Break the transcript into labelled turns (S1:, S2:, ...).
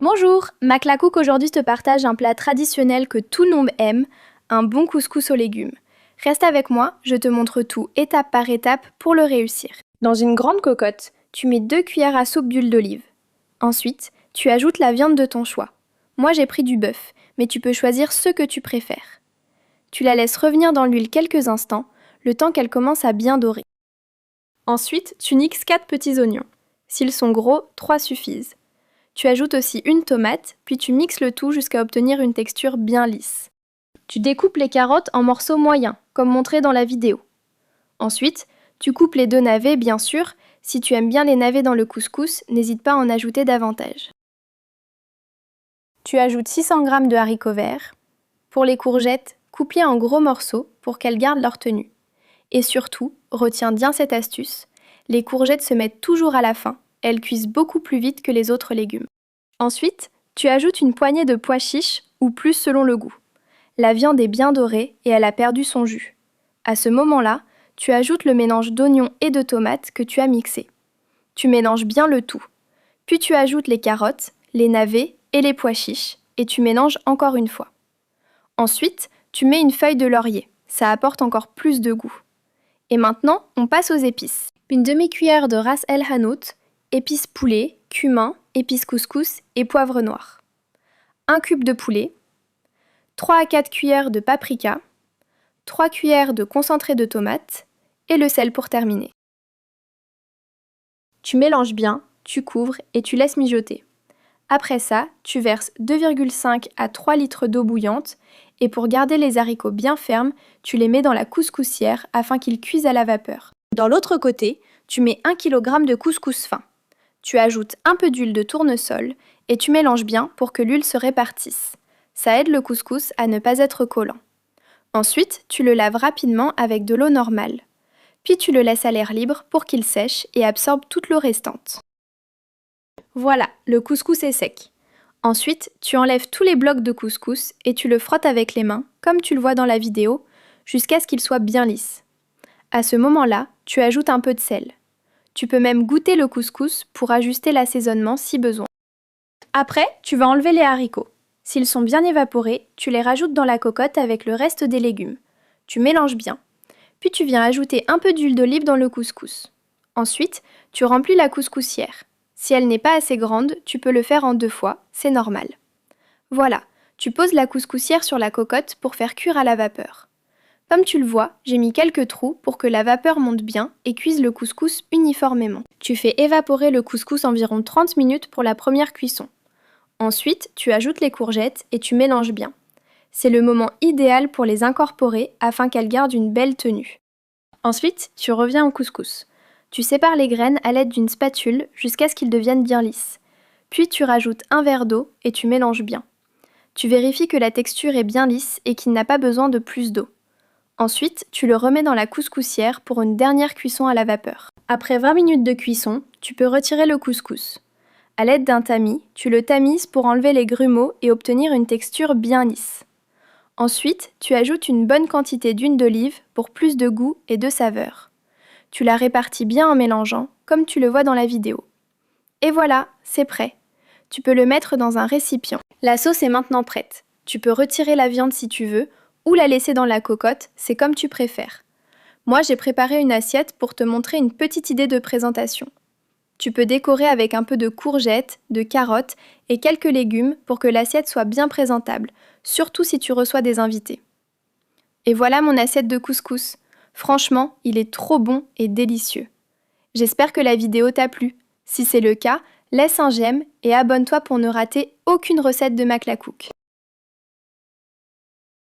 S1: Bonjour, Maclacook aujourd'hui te partage un plat traditionnel que tout le monde aime, un bon couscous aux légumes. Reste avec moi, je te montre tout étape par étape pour le réussir. Dans une grande cocotte, tu mets 2 cuillères à soupe d'huile d'olive. Ensuite, tu ajoutes la viande de ton choix. Moi j'ai pris du bœuf, mais tu peux choisir ce que tu préfères. Tu la laisses revenir dans l'huile quelques instants, le temps qu'elle commence à bien dorer. Ensuite, tu mixes 4 petits oignons. S'ils sont gros, 3 suffisent. Tu ajoutes aussi une tomate, puis tu mixes le tout jusqu'à obtenir une texture bien lisse. Tu découpes les carottes en morceaux moyens, comme montré dans la vidéo. Ensuite, tu coupes les 2 navets, bien sûr. Si tu aimes bien les navets dans le couscous, n'hésite pas à en ajouter davantage. Tu ajoutes 600 g de haricots verts. Pour les courgettes, coupe-les en gros morceaux pour qu'elles gardent leur tenue. Et surtout, retiens bien cette astuce, les courgettes se mettent toujours à la fin, elles cuisent beaucoup plus vite que les autres légumes. Ensuite, tu ajoutes une poignée de pois chiches ou plus selon le goût. La viande est bien dorée et elle a perdu son jus. À ce moment-là, tu ajoutes le mélange d'oignons et de tomates que tu as mixé. Tu mélanges bien le tout. Puis tu ajoutes les carottes, les navets et les pois chiches et tu mélanges encore une fois. Ensuite, tu mets une feuille de laurier, ça apporte encore plus de goût. Et maintenant, on passe aux épices. Une demi-cuillère de ras el hanout, épices poulet, cumin, épices couscous et poivre noir. 1 cube de poulet, 3 à 4 cuillères de paprika, 3 cuillères de concentré de tomate et le sel pour terminer. Tu mélanges bien, tu couvres et tu laisses mijoter. Après ça, tu verses 2,5 à 3 litres d'eau bouillante et pour garder les haricots bien fermes, tu les mets dans la couscoussière afin qu'ils cuisent à la vapeur. Dans l'autre côté, tu mets 1 kg de couscous fin. Tu ajoutes un peu d'huile de tournesol et tu mélanges bien pour que l'huile se répartisse. Ça aide le couscous à ne pas être collant. Ensuite, tu le laves rapidement avec de l'eau normale. Puis tu le laisses à l'air libre pour qu'il sèche et absorbe toute l'eau restante. Voilà, le couscous est sec. Ensuite, tu enlèves tous les blocs de couscous et tu le frottes avec les mains, comme tu le vois dans la vidéo, jusqu'à ce qu'il soit bien lisse. À ce moment-là, tu ajoutes un peu de sel. Tu peux même goûter le couscous pour ajuster l'assaisonnement si besoin. Après, tu vas enlever les haricots. S'ils sont bien évaporés, tu les rajoutes dans la cocotte avec le reste des légumes. Tu mélanges bien. Puis tu viens ajouter un peu d'huile d'olive dans le couscous. Ensuite, tu remplis la couscoussière. Si elle n'est pas assez grande, tu peux le faire en 2 fois, c'est normal. Voilà, tu poses la couscoussière sur la cocotte pour faire cuire à la vapeur. Comme tu le vois, j'ai mis quelques trous pour que la vapeur monte bien et cuise le couscous uniformément. Tu fais évaporer le couscous environ 30 minutes pour la première cuisson. Ensuite, tu ajoutes les courgettes et tu mélanges bien. C'est le moment idéal pour les incorporer afin qu'elles gardent une belle tenue. Ensuite, tu reviens au couscous. Tu sépares les graines à l'aide d'une spatule jusqu'à ce qu'ils deviennent bien lisses. Puis tu rajoutes un verre d'eau et tu mélanges bien. Tu vérifies que la texture est bien lisse et qu'il n'a pas besoin de plus d'eau. Ensuite, tu le remets dans la couscoussière pour une dernière cuisson à la vapeur. Après 20 minutes de cuisson, tu peux retirer le couscous. À l'aide d'un tamis, tu le tamises pour enlever les grumeaux et obtenir une texture bien lisse. Ensuite, tu ajoutes une bonne quantité d'huile d'olive pour plus de goût et de saveur. Tu la répartis bien en mélangeant, comme tu le vois dans la vidéo. Et voilà, c'est prêt. Tu peux le mettre dans un récipient. La sauce est maintenant prête. Tu peux retirer la viande si tu veux, ou la laisser dans la cocotte, c'est comme tu préfères. Moi, j'ai préparé une assiette pour te montrer une petite idée de présentation. Tu peux décorer avec un peu de courgettes, de carottes et quelques légumes pour que l'assiette soit bien présentable, surtout si tu reçois des invités. Et voilà mon assiette de couscous. Franchement, il est trop bon et délicieux. J'espère que la vidéo t'a plu. Si c'est le cas, laisse un j'aime et abonne-toi pour ne rater aucune recette de Maclacook.